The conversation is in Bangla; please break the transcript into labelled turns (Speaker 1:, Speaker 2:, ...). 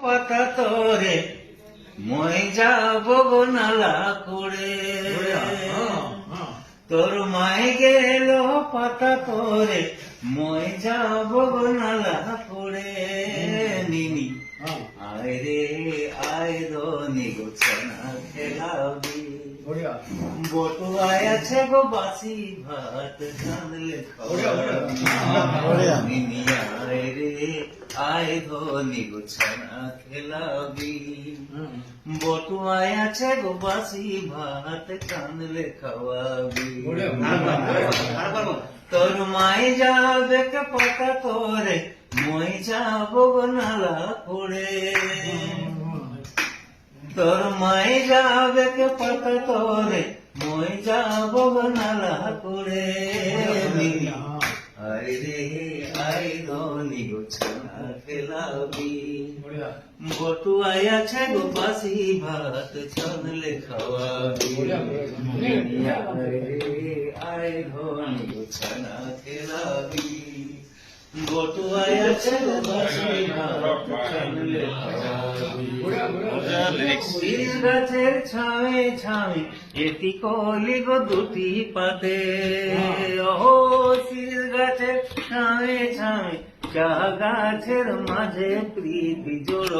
Speaker 1: পাতা তোরে মই যাবো গো নালা করে। তোর মাই গেল পাতা তোরে মই যাবো গো নালা করে। নিনি আয় রে আয় ধনি গো ছানা খেলাবি। বটুয়ায় আছে গো বাসি ভাত কাঁদলে খাওয়াবি। নিনি আয় রে আয় ধনি গো ছানা খেলাবি। বটুয়ায় আছে গো বাসি ভাত কাঁদলে খাওয়াবি। তোর মাই যাবে কে পাতা তোরে মই যাবো গো নালা করে। তোর মাই যাবে কে পাতা তোরে মই যাবো গো নালা করে। আয় রে আয় ধনি গো ছানা খেলাবি। বটুয়ায় আছে গো বাসি ভাত ছানলে খাওয়াবি। আয় রে আয় ধনি গো ছানা খেলাবি। বটুয়ায় আছে গো বাসি ভাত ছানলে খাওয়াবি। শিরিষ গাছের ছায়ে ছায়ে এটি কলি গো দুটি পাতে। ও শিরিষ গাছের ছায়ে ছায়ে চা গাছের মাঝে প্রীতি জোড়।